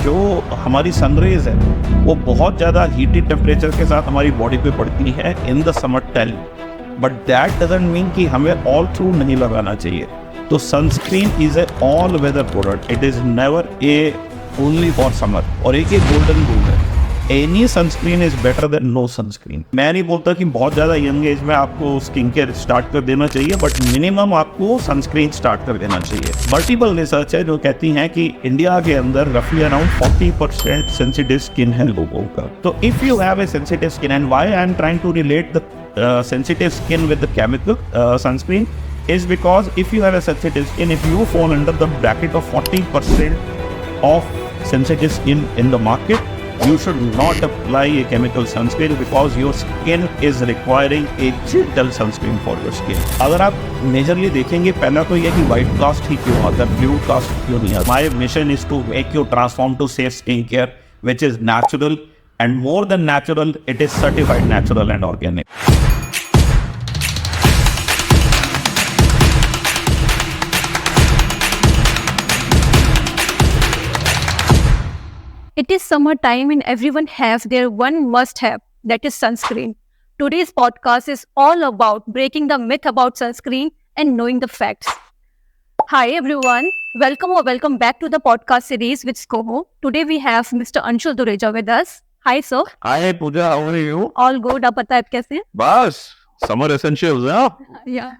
जो हमारी सनरेज है वो बहुत ज़्यादा हीटेड टेम्परेचर के साथ हमारी बॉडी पे पड़ती है in the summer time, but that doesn't mean कि हमें ऑल थ्रू नहीं लगाना चाहिए। तो sunscreen is a all weather product, it is never a only for summer. और एक गोल्डन रूल है, any sunscreen is better than no sunscreen. मैं नहीं बोलता कि बहुत ज़्यादा यंग एज में आपको स्किन केयर स्टार्ट कर देना चाहिए, बट मिनिमम आपको सनस्क्रीन स्टार्ट कर देना चाहिए। मल्टीपल रिसर्च है जो कहती हैं कि इंडिया के अंदर रफली अराउंड 40% सेंसिटिव स्किन है लोगों का। तो if you have a sensitive skin, and why I am trying to relate the sensitive skin with the chemical sunscreen is because if you have a sensitive skin, if you fall under the bracket of 40% of sensitive skin in the market, you should not apply a chemical sunscreen because your skin is requiring a gentle sunscreen for your skin. अगर आप majorly देखेंगे, पहला तो ये कि white cast ही क्यों आता है, blue cast क्यों नहीं आता। My mission is to make you transform to safe skin care which is natural, and more than natural, it is certified natural and organic. It is summer time and everyone has their one must have, that is sunscreen. Today's podcast is all about breaking the myth about sunscreen and knowing the facts. Hi everyone, welcome back to the podcast series with Skoho. Today we have Mr. Anshul Dureja with us. Hi sir. Hi Pooja, how are you? All good. आप पता है आप कैसे हैं? बस summer essentials, huh? Yeah.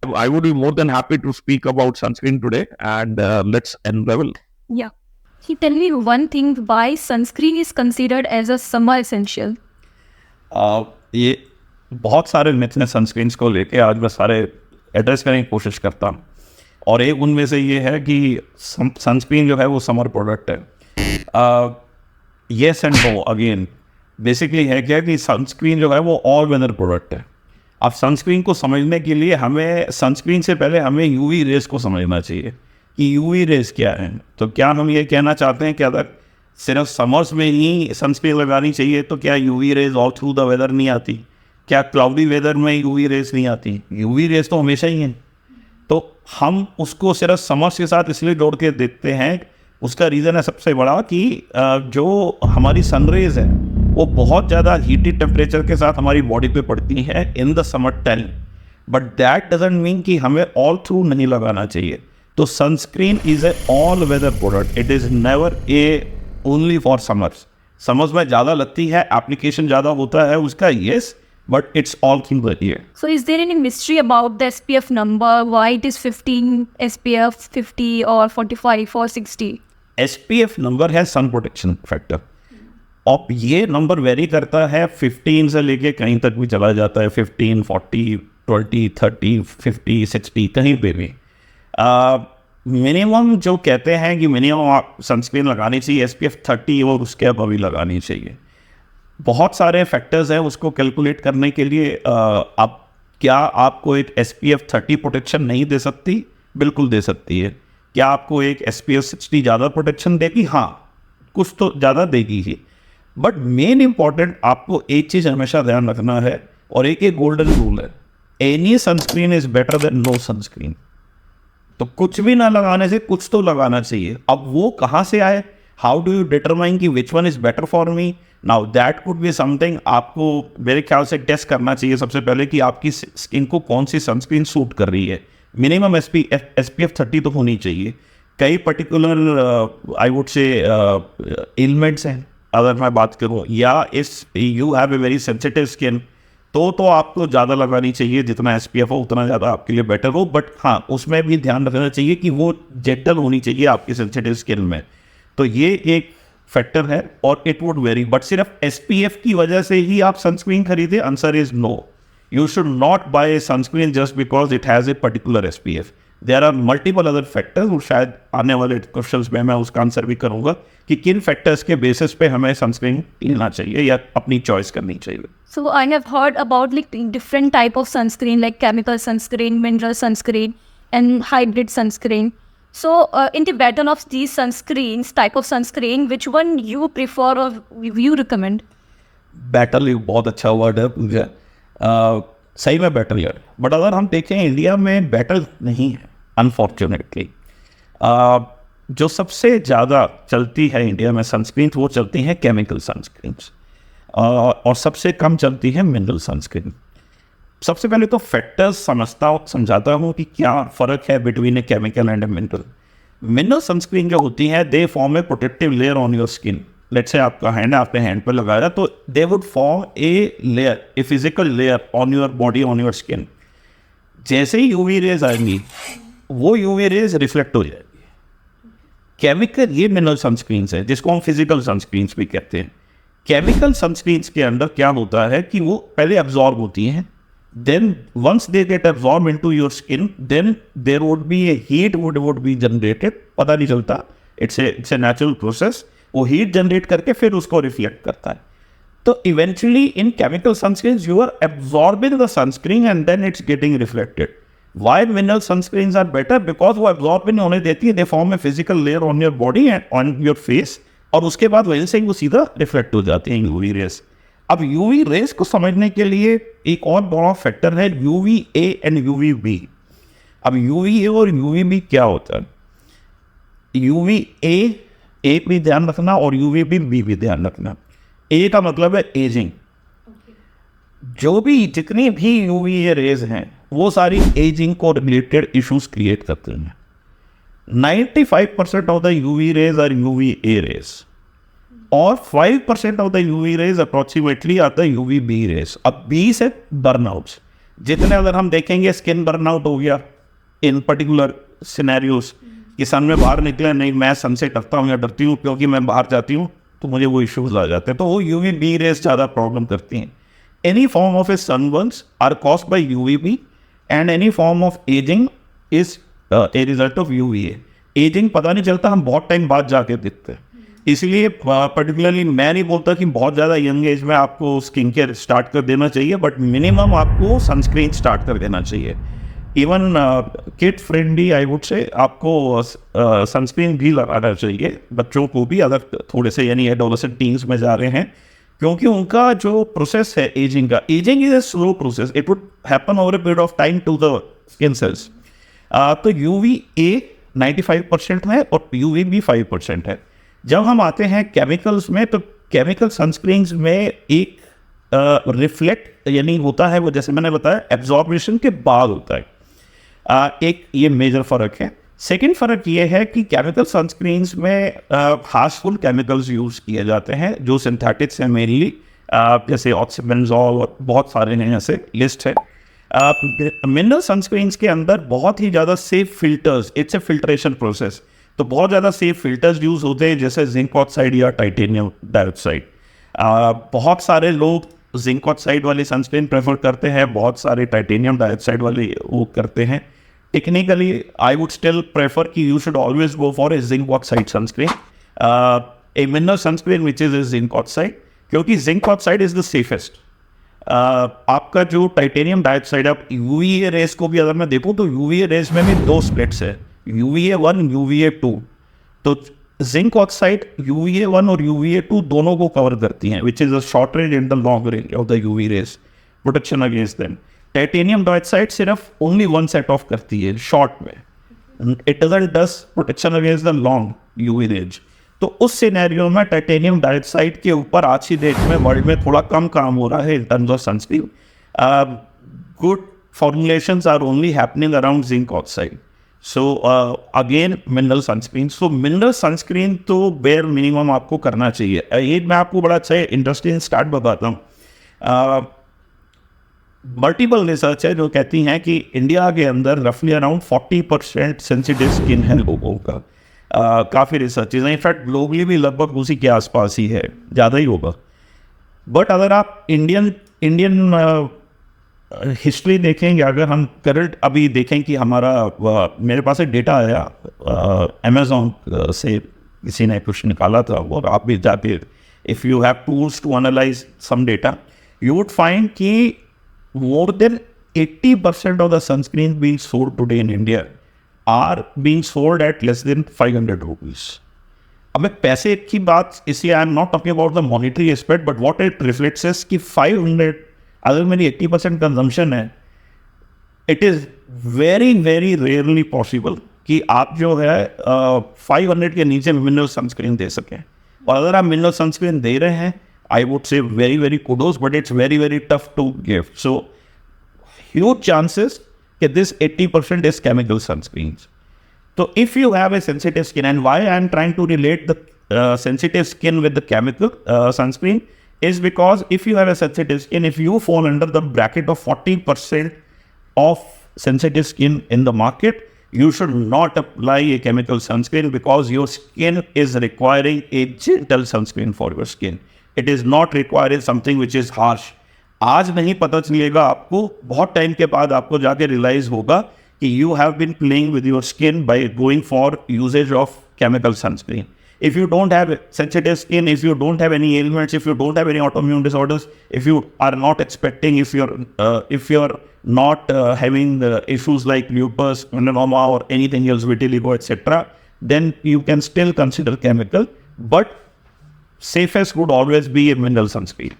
I would be more than happy to speak about sunscreen today, and let's unravel. Yeah. Can you tell me one thing, why sunscreen is considered as a summer essential? ये बहुत सारे myth हैं sunscreens को लेके, आज मैं सारे address करने की कोशिश करता हूँ। और एक उनमें से ये है कि सनस्क्रीन जो है वो समर प्रोडक्ट है। Yes and no again. Basically है क्या कि सनस्क्रीन जो है वो ऑल वेदर प्रोडक्ट है। अब सनस्क्रीन को समझने के लिए हमें सनस्क्रीन से पहले हमें यूवी रेस को समझना चाहिए कि यूवी रेस क्या है। तो क्या हम ये कहना चाहते हैं कि अगर सिर्फ समर्स में ही सनस्क्रीन लगानी चाहिए तो क्या UV rays all through the weather नहीं आती? क्या क्लाउडी वेदर में यूवी रेस नहीं आती? यूवी रेस तो हमेशा ही है। तो हम उसको सिर्फ समर्स के साथ इसलिए जोड़ के देखते हैं, उसका रीज़न है सबसे बड़ा कि जो हमारी सनरेज है वो बहुत ज़्यादा हीटेड टेम्परेचर के साथ हमारी बॉडी पे पड़ती है in the summer time, but that doesn't mean कि हमें ऑल थ्रू नहीं लगाना चाहिए। तो sunscreen is a all weather product, it is never a only for summers. Summers में ज़्यादा लगती है, एप्लीकेशन ज़्यादा होता है उसका, yes, but it's all through the year. So is there any mystery about the SPF number, why it is 15 SPF, 50 or 45 or 60? SPF number है sun protection factor. अब ये नंबर वेरी करता है 15 से लेके कहीं तक भी चला जाता है, 15, 40, 20, 30, 50, 60 कहीं पे भी। मिनिमम जो कहते हैं कि मिनिमम आप सनस्क्रीन लगानी चाहिए SPF 30 और उसके अबव ही लगानी चाहिए। बहुत सारे फैक्टर्स हैं उसको कैलकुलेट करने के लिए। आप क्या आपको एक SPF 30 प्रोटेक्शन नहीं दे सकती? बिल्कुल दे सकती है। क्या आपको एक SPF 60 ज़्यादा प्रोटेक्शन देगी? हाँ, कुछ तो ज़्यादा देगी ही। बट मेन इंपॉर्टेंट आपको एक चीज़ हमेशा ध्यान रखना है, और एक गोल्डन रूल है, any sunscreen is better than no sunscreen. तो कुछ भी ना लगाने से कुछ तो लगाना चाहिए। अब वो कहाँ से आए? हाउ डू यू डिटरमाइन कि which one is better for me? Now that could be something आपको मेरे ख्याल से टेस्ट करना चाहिए सबसे पहले कि आपकी स्किन को कौन सी सनस्क्रीन सूट कर रही है। मिनिमम SPF 30 तो होनी चाहिए। कई पर्टिकुलर आई वुड से एलिमेंट्स हैं, अगर मैं बात करूँ, या इस you have a very sensitive skin तो आपको ज़्यादा लगानी चाहिए। जितना SPF हो उतना ज़्यादा आपके लिए बेटर हो, बट हाँ उसमें भी ध्यान रखना चाहिए कि वो जेंटल होनी चाहिए आपकी सेंसिटिव स्किन में। तो ये एक फैक्टर है और इट वुड वेरी। बट सिर्फ SPF की वजह से ही आप सनस्क्रीन खरीदे? Answer is no. You should not buy sunscreen just because it has a particular SPF। There are multiple other factors, और शायद आने वाले क्वेश्चंस में मैं उसका आंसर भी करूंगा कि किन फैक्टर्स के बेसिस पे हमें सनस्क्रीन लेना चाहिए या अपनी चॉइस करनी चाहिए। So I have heard about like different type of sunscreen, like chemical sunscreen, mineral sunscreen, and hybrid sunscreen. So in the battle of these sunscreens, type of sunscreen, which one you prefer or you recommend? Battle एक बहुत अच्छा word है मुझे, सही में battle है। But अगर हम देखें इंडिया में बैटल नहीं है अनफॉर्चुनेटली। जो सबसे ज़्यादा चलती है इंडिया में सनस्क्रीन, वो चलती हैं केमिकल सनस्क्रीन, और सबसे कम चलती है मिनरल सनस्क्रीन। सबसे पहले तो फैक्टर्स समझाता हूँ कि क्या फ़र्क है between a chemical and a mineral. Mineral sunscreen जो होती है, they form A protective layer on your skin. Let's say आपका हैंड है, आपने हैंड पर लगाया, तो they would form a layer, a physical layer on your body, on your skin. जैसे ही यूवी रेज आएंगी, वो यूवी रेज रिफ्लेक्ट हो जाएगी। केमिकल, ये मिनरल सनस्क्रीन्स है जिसको हम फिजिकल सनस्क्रीन्स भी कहते हैं। केमिकल सनस्क्रीन्स के अंदर क्या होता है कि वो पहले अब्जॉर्ब होती हैं, then once they get absorb into your skin, then there would be a heat would be generated, पता नहीं चलता, इट्स ए नेचुरल प्रोसेस। वो हीट जनरेट करके फिर उसको रिफ्लेक्ट करता है। तो eventually in chemical sunscreens you are absorbing the sunscreen and then it's getting reflected. Why mineral sunscreens are better? Because वो absorb नहीं होने देती है, they form a physical layer on your body and on your face, और उसके बाद वहीं से वो सीधा रिफ्लेक्ट हो जाते हैं यूवी रेस। अब यूवी रेस को समझने के लिए एक और बड़ा फैक्टर है UV A and UV B. अब यूवी ए और यूवी बी क्या होता है? यूवी ए भी ध्यान रखना और यूवी बी भी ध्यान रखना। ए का मतलब है एजिंग। जो भी जितनी भी यूवी ए रेज हैं वो सारी एजिंग को रिलेटेड इश्यूज क्रिएट करते हैं। 95% of the UV rays are UV A rays, और 5% of the UV rays approximately are the UV B rays. अब बी से बर्नआउट्स जितने, अगर हम देखेंगे स्किन बर्नआउट हो गया इन पर्टिकुलर सिनेरियोज कि सन में बाहर निकले नहीं, मैं सन से डरता हूँ या डरती हूँ क्योंकि मैं बाहर जाती हूँ तो मुझे वो इश्यूज आ जाते हैं, तो वो यूवी बी रेज ज़्यादा प्रॉब्लम करती हैं। Any form of a sunburns are caused by UVB, and any form of aging is a result of UVA. Aging पता नहीं चलता, हम बहुत टाइम बाद जाके दिखते हैं। इसलिए पर्टिकुलरली मैं नहीं बोलता कि बहुत ज़्यादा यंग एज में आपको स्किन केयर स्टार्ट कर देना चाहिए, बट मिनिमम आपको सनस्क्रीन स्टार्ट कर देना चाहिए। Even kid friendly I would से आपको सनस्क्रीन भी लगाना चाहिए बच्चों को भी, अगर थोड़े से यानी एडोलेसेंट टीन्स में जा रहे हैं, क्योंकि उनका जो प्रोसेस है एजिंग का, ageing is a slow process, it would happen over a period of time to the skin cells. तो यूवी ए 95% है और यूवी बी 5% है। जब हम आते हैं केमिकल्स में, तो केमिकल सनस्क्रीन्स में एक रिफ्लेक्ट यानी होता है वो, जैसे मैंने बताया, एब्जॉर्बेशन के बाद होता है। एक ये मेजर फ़र्क है। सेकेंड फ़र्क ये है कि केमिकल सनस्क्रीन्स में हार्मफुल केमिकल्स यूज़ किए जाते हैं जो सिंथेटिक्स हैं मेनली, जैसे ऑक्सीबेंजोल और बहुत सारे हैं, ऐसे लिस्ट है। मिनरल सनस्क्रीन्स के अंदर बहुत ही ज़्यादा safe filters, it's a filtration process, तो बहुत ज़्यादा सेफ फिल्टर्स यूज़ होते हैं, जैसे जिंक ऑक्साइड या टाइटेनियम डाइऑक्साइड। बहुत सारे लोग जिंक ऑक्साइड वाली सनस्क्रीन प्रेफर करते हैं, बहुत सारे टाइटेनियम डाइऑक्साइड वाली वो करते हैं। Technically, I would still prefer कि you should always go for a zinc oxide sunscreen, a mineral sunscreen which is a zinc oxide, क्योंकि zinc oxide is the safest. आपका जो टाइटेनियम डाइऑक्साइड, आप UVA race को भी अगर मैं देखूँ तो UVA रेस में भी दो स्प्लिट्स है, UVA1, UVA2। तो जिंक ऑक्साइड UVA1 और UVA2 दोनों को कवर करती हैं, which is a short range and the long range of the UV rays protection against them. Titanium dioxide सिर्फ ओनली वन सेट ऑफ करती है शॉर्ट में, it doesn't does protection against the long UV range. तो उस scenario में titanium dioxide के ऊपर आज की डेट में वर्ल्ड में थोड़ा कम काम हो रहा है in terms of sunscreen. Good formulations are only happening around zinc oxide. So again mineral sunscreen, so mineral sunscreen तो बेयर मिनिमम आपको करना चाहिए। ये मैं आपको बड़ा अच्छा इंटरेस्टिंग स्टार्ट बताता हूँ। मल्टीपल रिसर्च है जो कहती हैं कि इंडिया के अंदर रफली अराउंड 40% सेंसिटिव स्किन है लोगों का। काफ़ी रिसर्चेज हैं, इनफैक्ट ग्लोबली भी लगभग उसी के आसपास ही है, ज़्यादा ही होगा। बट अगर आप इंडियन हिस्ट्री देखेंगे, अगर हम करंट अभी देखें कि हमारा मेरे पास एक डेटा आया अमेजोन से, किसी ने कुछ निकाला था, और आप भी जाके if you have tools to analyse some data, you would find कि more than 80% of the sunscreens being sold today in India are being sold at less than 500 rupees. अब मैं पैसे की बात, इसलिए I am not talking about the monetary aspect, but what it reflects is कि 500, अगर मेरी 80% कंजम्पशन है, it is very very rarely possible कि आप जो है 500 के नीचे मिनरल सनस्क्रीन दे सकें। और अगर आप मिनरल सनस्क्रीन दे रहे हैं, I would say very very kudos, but it's very very tough to give. So huge chances कि this 80% is chemical sunscreens. So if you have a sensitive skin, and why I am trying to relate the sensitive skin with the chemical sunscreen is because if you have a sensitive skin, if you fall under the bracket of 40% of sensitive skin in the market, you should not apply a chemical sunscreen because your skin is requiring a gentle sunscreen for your skin. It is not requiring something which is harsh. आज नहीं पता चलेगा आपको, बहुत time के बाद आपको जाके रियलाइज होगा कि you have been playing with your skin by going for usage of chemical sunscreen. If you don't have sensitive skin, if you don't have any ailments, if you don't have any autoimmune disorders, if you are not expecting, if you're not having issues like lupus, melanoma, or anything else, vitiligo, etc., then you can still consider chemical. But safest would always be a mineral sunscreen.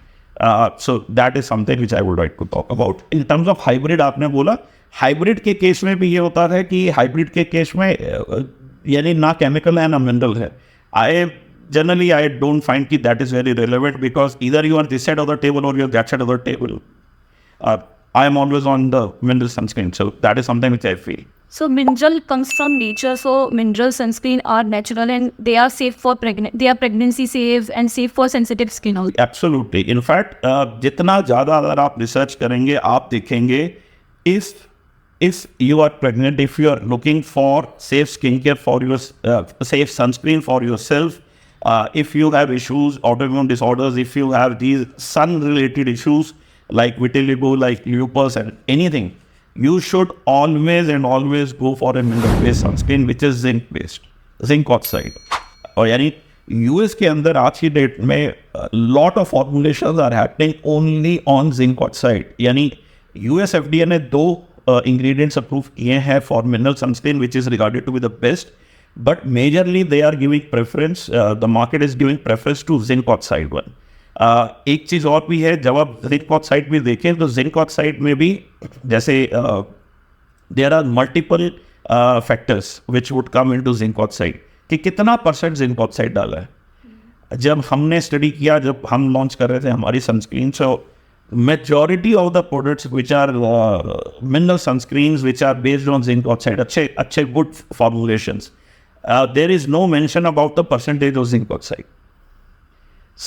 So that is something which I would like to talk about. In terms of hybrid, आपने बोला hybrid के case में भी ये होता है कि hybrid के केस में यानी ना केमिकल है ना मिनरल है। I don't find कि that is very relevant because either you are this side of the table or you are that side of the table. I am always on the mineral sunscreen, so that is something which I feel. So mineral comes from nature, so mineral sunscreen are natural and they are safe for they are pregnancy safe and safe for sensitive skin also. Absolutely. In fact, जितना ज़्यादा अगर आप research करेंगे, आप देखेंगे if you are pregnant, if you are looking for safe skincare for your safe sunscreen for yourself, if you have issues, autoimmune disorders, if you have these sun-related issues like vitiligo, like lupus, and anything, you should always go for a mineral-based sunscreen which is zinc-based, zinc oxide. और यानी US के अंदर आज की date में lot of formulations are happening only on zinc oxide. यानी US FDA ने 2 ingredients approve किए हैं for mineral sunscreen which is regarded to be the best, but majorly they are giving preference, the market is giving preference to zinc oxide one. एक चीज़ और भी है, जब आप जिंक ऑक्साइड भी देखें तो जिंक ऑक्साइड में भी जैसे there are multiple factors which would come into zinc oxide कि कितना % जिंक ऑक्साइड डाला है। जब हमने स्टडी किया, जब हम लॉन्च कर रहे थे हमारी sunscreen, so majority of the products which are mineral sunscreens which are based on zinc oxide, अच्छे good formulations, there is no mention about the percentage of zinc oxide.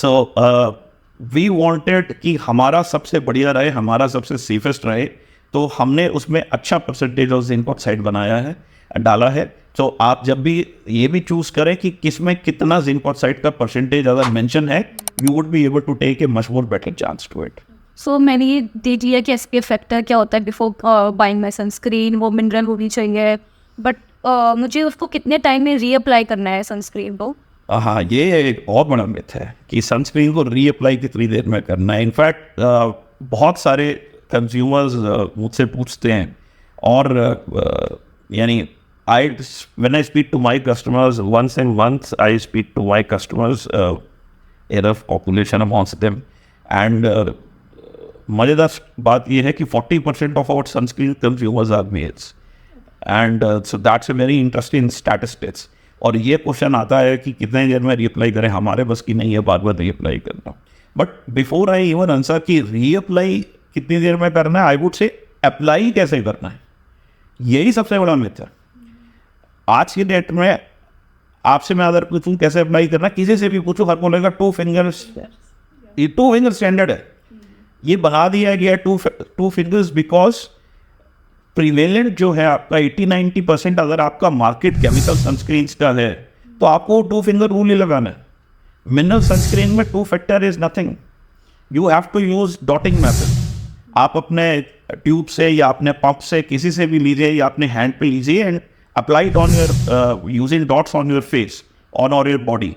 So we wanted कि हमारा सबसे बढ़िया रहे, हमारा सबसे safest रहे, तो हमने उसमें अच्छा परसेंटेज ऑफ जिंक ऑक्साइड बनाया है, डाला है। तो आप जब भी ये भी चूज करें कि किस में कितना जिंक ऑक्साइड का परसेंटेज अगर मेंशन है, you would be able to take a much more better chance to it. So मैंने ये देख लिया कि SPF फैक्टर क्या होता है बिफोर बाइंग माई सनस्क्रीन, वो मिनरल होनी चाहिए, बट मुझे उसको कितने टाइम में रीअप्लाई करना है सनस्क्रीन को? हाँ, ये एक और बड़ा मिथ है कि सनस्क्रीन को रीअप्लाई कितनी देर में करना है। इनफैक्ट बहुत सारे कंज्यूमर्स मुझसे पूछते हैं, और यानी when I speak to my customers once in month, I speak to my customers, enough population amongst them, and मज़ेदार बात ये है कि 40% of our sunscreen consumers are males, and so that's a very interesting statistics. और ये question आता है कि कितने देर में रीअप्लाई करें, हमारे बस की नहीं है बार बार रीअप्लाई करना। But before I even answer कि रीअप्लाई कितनी देर में करना है, आई वुड से अप्लाई कैसे करना है, यही सबसे बड़ा मिथ है। आज की डेट में आपसे मैं अगर पूछूं कैसे अप्लाई करना, किसी से भी पूछूं, हर बोलेगा 2 फिंगर्स, ये 2 फिंगर स्टैंडर्ड है, ये बना दिया गया 2 फिंगर्स बिकॉज प्रिवेलेंट जो है आपका 80-90% अगर आपका मार्केट केमिकल सनस्क्रीन का है तो आपको 2 फिंगर रूल ही लगाना है। मिनरल सनस्क्रीन में 2 factor is nothing, you have to use dotting method. आप अपने ट्यूब से या अपने पंप से किसी से भी लीजिए या अपने हैंड पे लीजिए and apply it on your using dots on your face on और your body.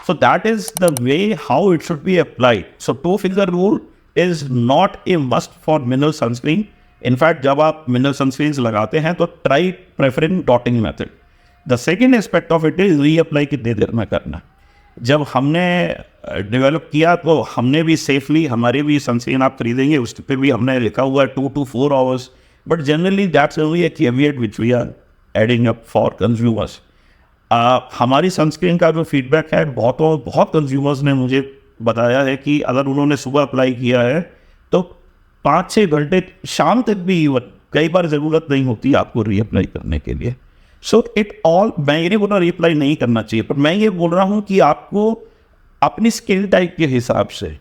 So that is the way how it should be applied. So 2 finger rule is not a must for mineral sunscreen. In fact जब आप mineral sunscreen लगाते हैं तो try preferring dotting method. The second aspect of it is reapply कितनी देर में करना। जब हमने डेवलप किया तो हमने भी सेफली, हमारी भी सनस्क्रीन आप खरीदेंगे उस पर भी हमने लिखा हुआ है 2 to 4 hours, but generally that's only a caveat which we are adding up for consumers. हमारी सनस्क्रीन का जो फीडबैक है, बहुत कंज्यूमर्स ने मुझे बताया है कि अगर उन्होंने सुबह अप्लाई किया है तो 5-6 घंटे शाम तक भी इवन कई बार ज़रूरत नहीं होती आपको रीअप्लाई करने के लिए। सो इट ऑल, मैं ये नहीं बोल रहा रीअप्लाई नहीं करना चाहिए, पर मैं ये बोल रहा हूँ कि आपको अपनी स्किल टाइप के हिसाब से,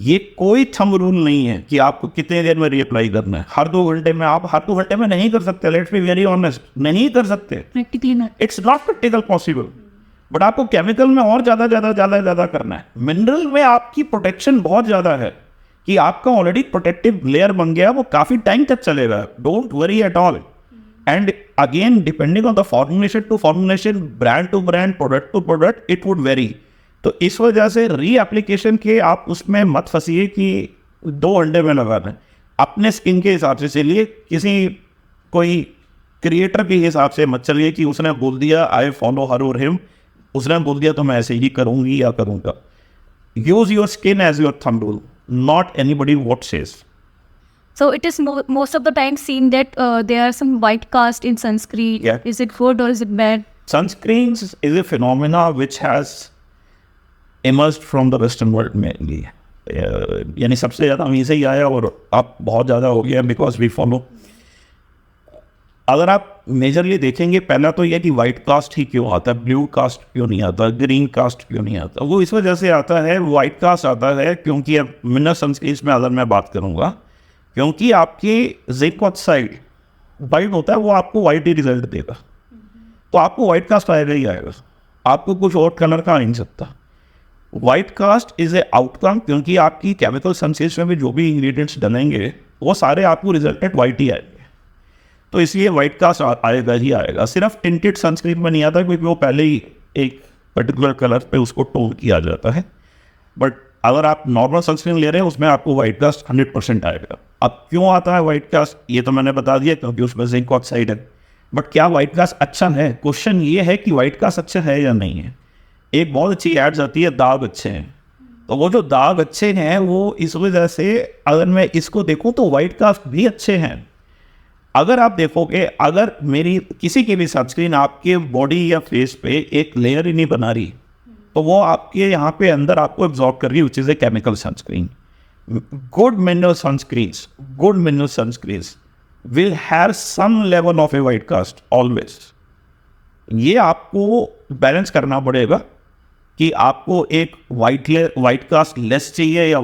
ये कोई थंब रूल नहीं है कि आपको कितने देर में रीअप्लाई करना है। हर 2 घंटे में आप हर 2 घंटे में नहीं कर सकते, लेट्स बी वेरी ऑनेस्ट, नहीं कर सकते, practically not, it's not practical possible. But आपको केमिकल में और ज़्यादा करना है। मिनरल में आपकी प्रोटेक्शन बहुत ज़्यादा है कि आपका ऑलरेडी प्रोटेक्टिव लेयर बन गया, वो काफ़ी टाइम तक चलेगा, don't worry at all. And again depending on the formulation to formulation, brand to brand, product to product, it would vary. तो इस वजह से री एप्लीकेशन के आप उसमें मत फंसिए कि 2 घंटे में लगाना है। अपने स्किन के हिसाब से चलिए, कोई क्रिएटर के हिसाब से मत चलिए कि उसने बोल दिया आई फॉलो हर और हिम, उसने बोल दिया तो मैं ऐसे ही करूँगी या करूँगा। Use your skin as your thumb rule, not anybody what says. So it is most of the time seen that there are some white cast in sunscreen. Yeah. Is it good or is it bad? Sunscreens is a phenomena which has emerged from the western world mainly. यानी सबसे ज़्यादा हमें से ही आया और अब बहुत ज़्यादा हो गया बिकॉज वी फॉलो। अगर आप मेजरली देखेंगे, पहला तो यह कि वाइट कास्ट ही क्यों आता है, ब्लू कास्ट क्यों नहीं आता, ग्रीन कास्ट क्यों नहीं आता। वो इस वजह से आता है, वाइट कास्ट आता है क्योंकि अब मिनरल सनस्क्रीन्स में अगर मैं बात करूँगा, क्योंकि आपकी जिंक ऑक्साइड वाइट होता है, वो आपको वाइट ही रिजल्ट देगा, तो आपको वाइट कास्ट आएगा ही आएगा, आपको कुछ और कलर का आ नहीं सकता। White cast is a outcome, क्योंकि आपकी केमिकल सनस्क्रीन्स में भी जो भी इंग्रेडिएंट्स डलेंगे वो सारे आपको रिजल्टेड वाइट ही आएंगे, तो इसलिए वाइट कास्ट आएगा ही आएगा। सिर्फ टिंटेड सनस्क्रीन में नहीं आता क्योंकि वो पहले ही एक पर्टिकुलर कलर पे उसको टोन किया जाता है, बट अगर आप नॉर्मल सनस्क्रीन ले रहे हैं उसमें आपको वाइट कास्ट 100% आएगा। अब क्यों आता है वाइट कास्ट, ये तो मैंने बता दिया, क्योंकि उसमें जिंक ऑक्साइड है। बट क्या वाइट कास्ट अच्छा है? क्वेश्चन ये है कि वाइट कास्ट अच्छा है या नहीं है। एक बहुत अच्छी एड्स आती है, दाग अच्छे हैं, तो वो जो दाग अच्छे हैं वो इस वजह से, अगर मैं इसको देखूँ तो वाइट कास्ट भी अच्छे हैं। अगर आप देखोगे, अगर मेरी किसी की भी सनस्क्रीन आपके बॉडी या फेस पे एक लेयर ही नहीं बना रही, तो वो आपके यहाँ पे अंदर आपको एब्जॉर्ब कर रही है, which is a chemical sunscreen. Good mineral sunscreens will have some level of a white cast always. ये आपको बैलेंस करना पड़ेगा कि आपको एक वाइट कास्ट लेस चाहिए या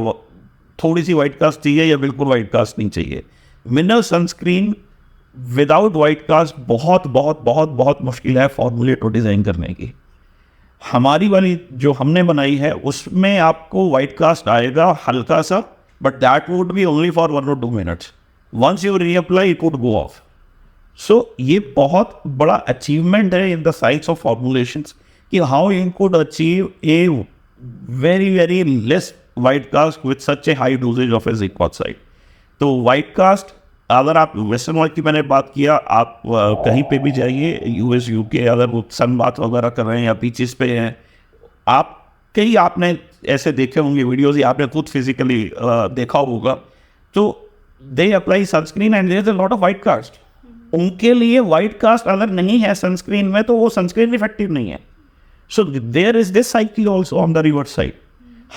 थोड़ी सी वाइट कास्ट चाहिए या बिल्कुल वाइट कास्ट नहीं चाहिए। Mineral sunscreen without white cast बहुत बहुत बहुत बहुत मुश्किल है फॉर्मुलेट और डिज़ाइन करने की। हमारी वाली जो हमने बनाई है उसमें आपको वाइट कास्ट आएगा हल्का सा, but that would be only for 1 or 2 minutes. Once you reapply it would go off. So ये बहुत बड़ा अचीवमेंट है in the science of formulations कि how you could achieve a very very less white cast with such a high doses of a zinc oxide. तो white cast, अगर आप western world की मैंने बात किया, आप कहीं पे भी जाइए, यूएस यूके, अगर वो सन बात वगैरह कर रहे हैं या बीचेस पे हैं, आप कई आपने ऐसे देखे होंगे वीडियोस या आपने खुद फिजिकली देखा होगा, तो they apply sunscreen and there is a lot of white cast. उनके लिए वाइट कास्ट अगर नहीं है सनस्क्रीन में तो वो सनस्क्रीन इफेक्टिव नहीं है। So there is this cycle also on the reverse side.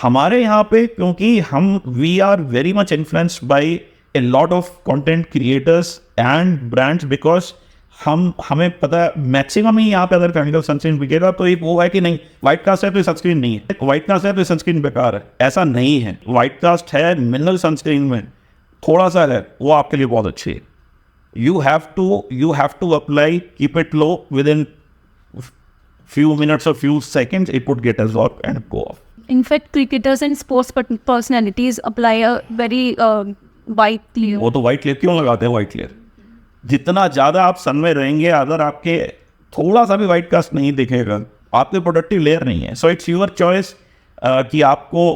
हमारे यहाँ पे क्योंकि we are very much influenced by a lot of content creators and brands because हमें पता है मैक्सिमम ही यहाँ पे अगर केमिकल सनस्क्रीन बिकेगा तो एक वो है कि नहीं वाइट कास्ट है तो सनस्क्रीन नहीं है, वाइट कास्ट है तो सनस्क्रीन बेकार है। ऐसा नहीं है, वाइट कास्ट है मिनरल सनस्क्रीन में थोड़ा सा है, वो आपके लिए बहुत अच्छी है। You have to apply, keep it low, within few minutes or few seconds it would get absorbed and go off. In fact, cricketers and sports personalities apply a very white layer. वो तो white layer क्यों लगाते हैं? White layer जितना ज़्यादा आप सन में रहेंगे, अगर आपके थोड़ा सा भी वाइट कास्ट नहीं दिखेगा, आपके प्रोटेक्टिव लेयर नहीं है। सो इट्स यूर चॉइस कि आपको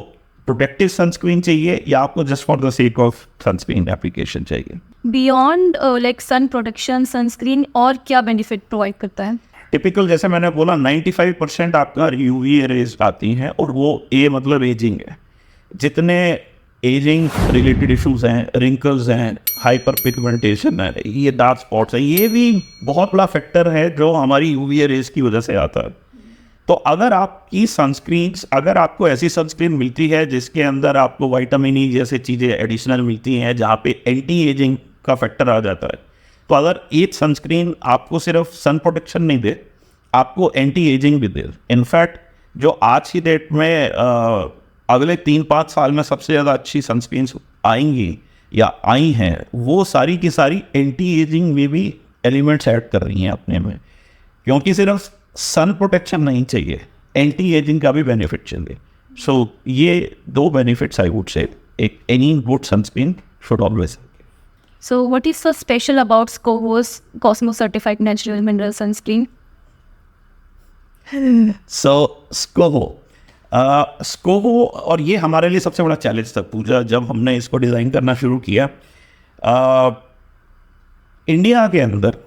प्रोटेक्टिव सनस्क्रीन चाहिए या आपको just for the sake of sunscreen application चाहिए। Beyond like sun protection, sunscreen और क्या बेनिफिट प्रोवाइड करता है? टिपिकल जैसे मैंने बोला 95% आपका यूवी रेज आती हैं, और वो ए मतलब एजिंग है। जितने एजिंग रिलेटेड इश्यूज हैं, रिंकल्स हैं, हाइपर पिगमेंटेशन है, ये डार्क स्पॉट्स है, ये भी बहुत बड़ा फैक्टर है जो हमारी यूवी रेज की वजह से आता है। तो अगर आपकी सनस्क्रीन्स, अगर आपको ऐसी सनस्क्रीन मिलती है जिसके अंदर आपको विटामिन ई जैसे चीज़ें एडिशनल मिलती हैं, जहाँ पे एंटी एजिंग का फैक्टर आ जाता है, तो अगर एक सनस्क्रीन आपको सिर्फ सन प्रोटेक्शन नहीं दे, आपको एंटी एजिंग भी दे। इनफैक्ट जो आज की डेट में अगले 3-5 साल में सबसे ज़्यादा अच्छी सनस्क्रीन्स आएंगी या आई हैं, वो सारी की सारी एंटी एजिंग में भी एलिमेंट्स ऐड कर रही हैं अपने में, क्योंकि सिर्फ सन प्रोटेक्शन नहीं चाहिए, एंटी एजिंग का भी बेनिफिट चाहिए। सो ये 2 बेनिफिट्स आई वुड से एक any good sunscreen should always. So, what is so special about Scovo's Cosmo Certified Natural Mineral Sunscreen? सो स्कोवो, और ये हमारे लिए सबसे बड़ा चैलेंज था पूजा, जब हमने इसको डिज़ाइन करना शुरू किया। इंडिया के अंदर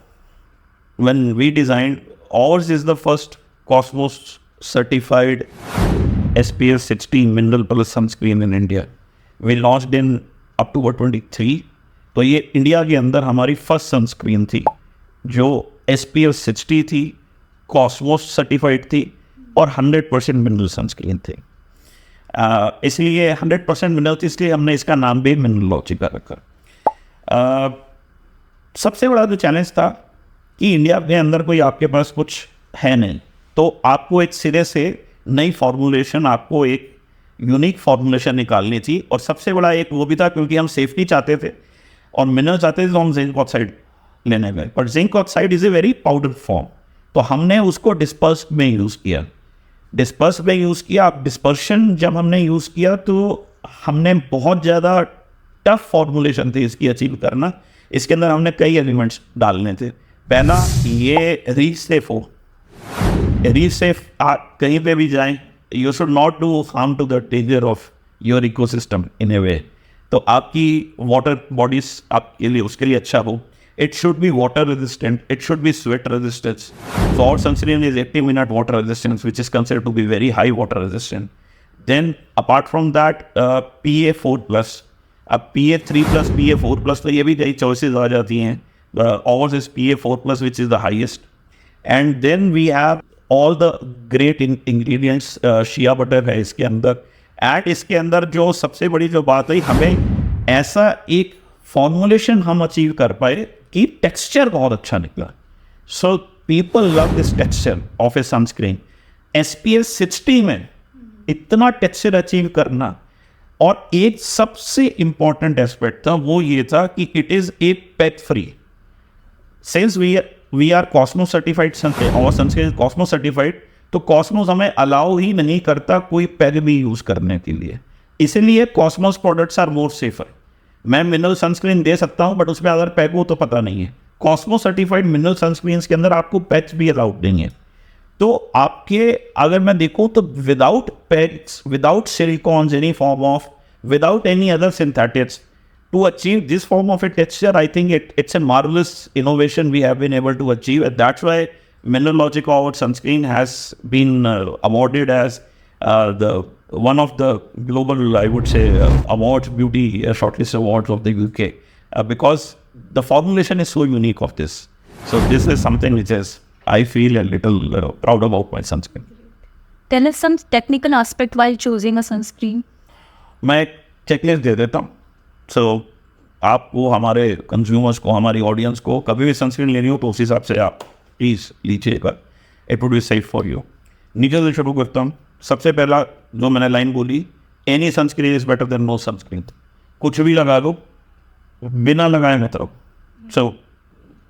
when we design, ours is the first Cosmos certified SPF 60 mineral plus sunscreen in India. We launched in October 23। तो ये इंडिया के अंदर हमारी फर्स्ट सनस्क्रीन थी जो SPF 60 थी, कॉस्मोस सर्टिफाइड थी और 100% मिनरल सनस्क्रीन थी। इसलिए 100% मिनरल थी, इसलिए हमने इसका नाम भी मिनरलॉजी का रखा। सबसे बड़ा जो चैलेंज था कि इंडिया के अंदर कोई आपके पास कुछ है नहीं, तो आपको एक सिरे से नई फॉर्मुलेशन, आपको एक यूनिक फॉर्मुलेशन निकालनी थी। और सबसे बड़ा एक वो भी था क्योंकि हम सेफ्टी चाहते थे और मिनरल चाहते थे, तो हम जिंक ऑक्साइड लेने गए। But zinc oxide is a very powder form, तो हमने उसको डिस्पर्स में यूज़ किया। अब डिस्पर्शन जब हमने यूज़ किया तो हमने बहुत ज़्यादा टफ फॉर्मुलेशन थी इसकी अचीव करना। इसके अंदर हमने कई एलिमेंट्स डालने थे। पहला, ये रीसेफ हो, रीसेफ कहीं पे भी जाएं, you should not do harm to the danger of your ecosystem in a way. तो आपकी वाटर बॉडीज आपके लिए, उसके लिए अच्छा हो। It should be water resistant, it should be sweat resistance. So our sunscreen is 80 minute water resistance, which is considered to be very high water resistant. Then apart from that, PA4+, अब PA3+, PA4+, तो ये भी कई choices आ जाती हैं। Ours is PA4+, which is the highest. And then we have all the great ingredients, shea butter है इसके अंदर। एंड इसके अंदर जो सबसे बड़ी जो बात है, हमें ऐसा एक फॉर्मुलेशन हम अचीव कर पाए कि टेक्सचर बहुत अच्छा निकला। So people love this texture of A sunscreen. SPF 60 में इतना टेक्सचर अचीव करना, और एक सबसे इम्पॉर्टेंट एस्पेक्ट था वो ये था कि it is a pet free. Since we are Cosmos certified sunscreen, और सनस्क्रीन कॉस्मोस सर्टिफाइड, तो कॉस्मोस हमें अलाउ ही नहीं करता कोई पैग भी यूज़ करने के लिए। इसलिए Cosmos products are more safer. मैं मिनरल सनस्क्रीन दे सकता हूँ, बट उसमें अगर पैग हो तो पता नहीं है। कॉस्मोस सर्टिफाइड मिनरल सनस्क्रीन के अंदर आपको पैच भी अलाउड नहीं है। तो आपके, अगर मैं देखूँ तो without patch, without silicones, any form of, without any other synthetics, to achieve this form of a texture, I think it's a marvelous innovation we have been able to achieve. And that's why Mineralogica our sunscreen has been awarded as the one of the global, I would say, awards, beauty shortlist awards of the UK, because the formulation is so unique of this. So this is something which is, I feel a little proud about my sunscreen. Tell us some technical aspect while choosing a sunscreen. मैं एक checklist दे देता हूँ। सो आप वो हमारे consumers को, हमारी audience को, कभी भी सनस्क्रीन लेनी हो तो उस हिसाब से आप प्लीज़ लीजिएगा। It would be safe for you. नीचे से शुरू करता हूँ। सबसे पहला जो मैंने लाइन बोली, any sunscreen is better than no sunscreen. कुछ भी लगा दो, बिना लगाए मत रहो। सो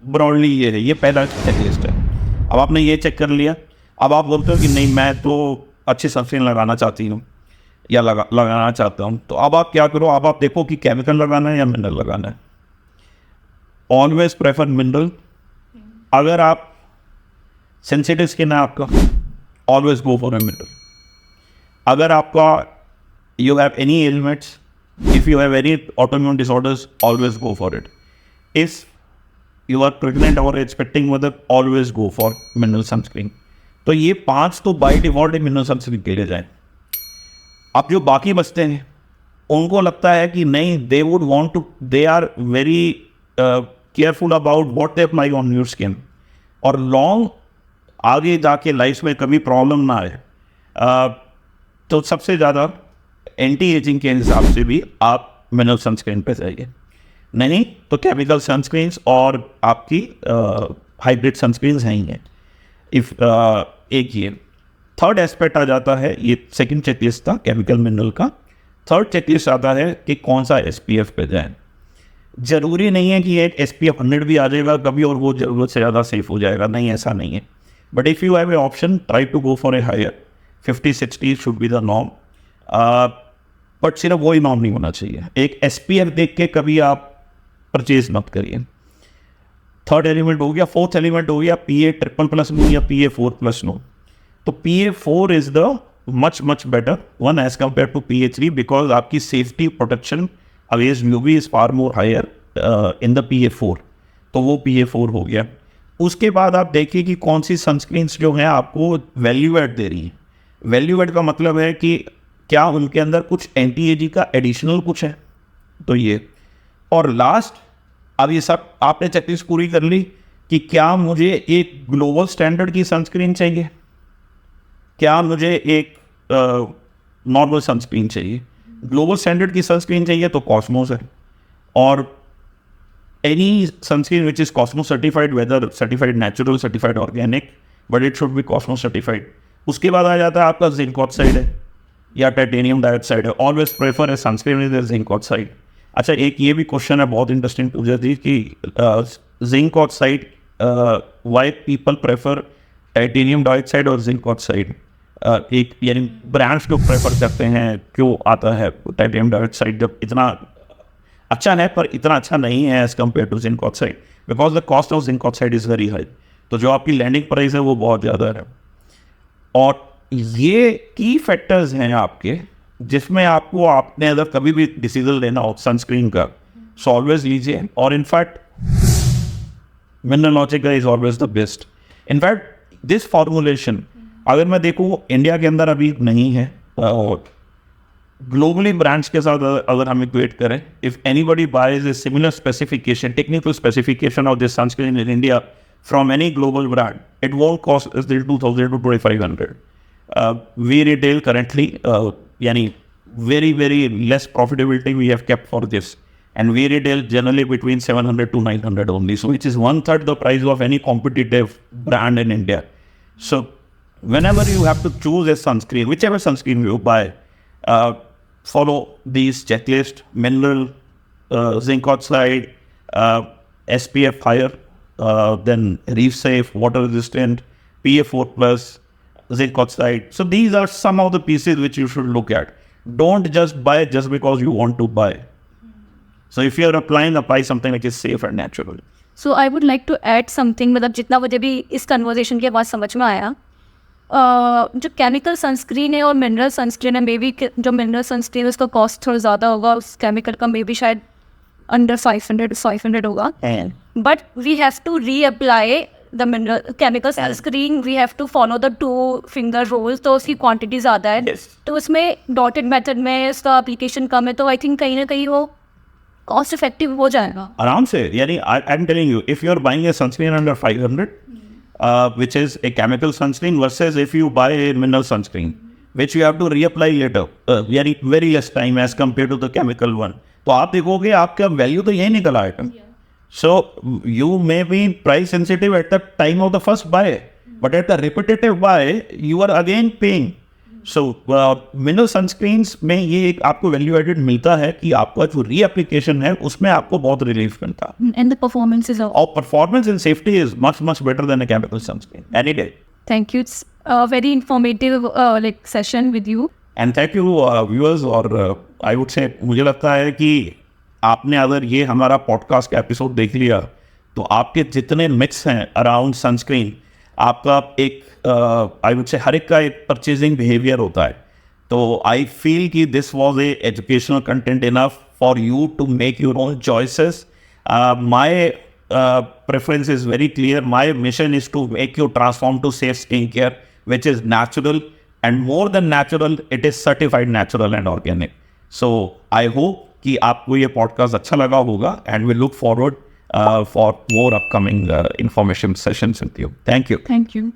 ब्रॉडली ये है, ये पहला चेकलिस्ट है। अब आपने ये चेक कर लिया, अब आप बोलते हो कि नहीं मैं तो अच्छी सनस्क्रीन लगाना चाहती हूँ या लगाना चाहता हूँ, तो अब आप क्या करो, अब आप देखो कि केमिकल लगाना है या मिनरल लगाना है। Always prefer mineral. अगर आप सेंसिटिव स्किन है आपका, always go for a mineral. अगर आपका you have any elements, if you have any autoimmune disorders, always go for it. If you are pregnant और expecting mother, always go for mineral sunscreen. तो ये 5 तो by default mineral sunscreen के लिए जाए। अब जो बाकी बचते हैं, उनको लगता है कि नहीं, they would want to, they are very careful about what they apply on your skin, और लॉन्ग आगे जाके लाइफ में कभी प्रॉब्लम ना आए। तो सबसे ज़्यादा एंटी एजिंग के हिसाब से भी आप मिनरल सनस्क्रीन पे जाइए, नहीं तो केमिकल सनस्क्रीन्स और आपकी हाइब्रिड सनस्क्रीन्स हैं ही हैं। इफ एक ये थर्ड एस्पेक्ट आ जाता है, ये सेकंड चेकलिस्ट था केमिकल मिनरल का। थर्ड चेकलिस्ट आता है कि कौन सा SPF पे जाए। ज़रूरी नहीं है कि एक SPF 100 भी आ जाएगा कभी और वो ज़रूरत से ज़्यादा सेफ हो जाएगा, नहीं ऐसा नहीं है। But if you have a option, try to go for a higher, 50-60 should be the norm. But सिर्फ वही नॉर्म नहीं होना चाहिए। एक SPF देख के कभी आप परचेज मत करिए। थर्ड एलिमेंट हो गया। फोर्थ एलिमेंट हो गया PA++ नो या PA4+ नो। तो PA4 is the much better one as compare to PA3 because आपकी safety protection against UV is far more higher in the PA4। तो वो PA4 हो गया। उसके बाद आप देखिए कि कौन सी सनस्क्रीन्स जो हैं आपको वैल्यू एड दे रही हैं। वैल्यू एड का मतलब है कि क्या उनके अंदर कुछ एंटी एजिंग का एडिशनल कुछ है, तो ये। और लास्ट, अब ये सब आपने चेकलिस्ट पूरी कर ली कि क्या मुझे एक ग्लोबल स्टैंडर्ड की सनस्क्रीन चाहिए, क्या मुझे एक नॉर्मल सनस्क्रीन चाहिए। ग्लोबल स्टैंडर्ड की सनस्क्रीन चाहिए तो कॉस्मोस है, और any sunscreen which is Cosmos certified, whether certified natural, certified organic, but it should be Cosmos certified. उसके बाद आ जाता है आपका जिंक ऑक्साइड है या टाइटेनियम डाइऑक्साइड है। Always prefer A sunscreen with zinc oxide. अच्छा, एक ये भी क्वेश्चन है बहुत इंटरेस्टिंग पूछा थी कि zinc oxide, why people prefer titanium dioxide और जिंक ऑक्साइड। एक यानी ब्रांड्स क्यों प्रेफर करते हैं, क्यों आता है टाइटेनियम डाइऑक्साइड, जब इतना अच्छा है पर इतना अच्छा नहीं है as compare to zinc oxide, because the cost of zinc oxide is very high. तो जो आपकी लैंडिंग प्राइस है वो बहुत ज़्यादा है। और ये की फैक्टर्स हैं आपके, जिसमें आपको, आपने अगर कभी भी डिसीजन लेना हो सनस्क्रीन का, सो ऑलवेज लीजिए। और in fact Mineralogica is always the best. In fact this formulation अगर मैं देखूँ इंडिया के अंदर अभी नहीं है, और ग्लोबली ब्रांड्स के साथ अगर हम इक्वेट करें, if anybody buys a similar specification, technical specification of this sunscreen in India from any global brand, it won't cost us 2,000 to 2,500. We retail currently, yani very less profitability we have kept for this, and we retail generally between 700 to 900 only, so which is 1/3 the price of any competitive brand in India. So whenever you have to choose a sunscreen, whichever sunscreen you buy, follow these checklist: mineral, zinc oxide, SPF higher, then reef safe, water resistant, PA4+, zinc oxide. So these are some of the pieces which you should look at. Don't just buy just because you want to buy. So if you are apply something which is safe and natural. So I would like to add something, मतलब जितना मुझे भी इस conversation के बाद समझ में आया, जो केमिकल सनस्क्रीन है और मिनरल सनस्क्रीन है, मे बी जो मिनरल सनस्क्रीन है उसका कॉस्ट थोड़ा ज़्यादा होगा, उस केमिकल का मे बी शायद अंडर 500 होगा, but we have to reapply the mineral chemical sunscreen, we have to follow the 2 finger rules, तो उसकी क्वांटिटी ज़्यादा है। तो उसमें डॉटेड मेथड में उसका एप्लीकेशन कम है, तो आई थिंक कहीं ना कहीं वो कॉस्ट इफेक्टिव हो जाएगा आराम से। यानी I am telling you, if you are buying a sunscreen under 500 which is a chemical sunscreen, versus if you buy a mineral sunscreen which you have to reapply later, यानी very less time as compared to the chemical one, तो आप देखोगे आपका value तो यही निकल आएगा। So you may be price sensitive at the time of the first buy, but at the repetitive buy you are again paying. So mineral sunscreens में ये एक आपको वैल्यू एडेड मिलता है कि आपका जो रीएप्लीकेशन है उसमें आपको बहुत रिलीफ मिलता है, and the performance is और performance in safety is much better than a chemical sunscreen any day. Thank you. It's a very informative like session with you. And thank you viewers. और I would say मुझे लगता है कि आपने अगर ये हमारा पॉडकास्ट का एपिसोड देख लिया तो आपके जितने मिथ्स हैं अराउंड सनस्क्रीन, आपका एक आई वुड से हर एक का एक परचेजिंग बिहेवियर होता है। तो आई फील कि this was a educational content enough for you to make your own choices. My preference is very clear. My mission is to make you transform to safe skincare which is natural, and more than natural, it is certified natural and organic. So I hope कि आपको ये podcast अच्छा लगा होगा and we look forward for more upcoming information sessions with you. Thank you. Thank you.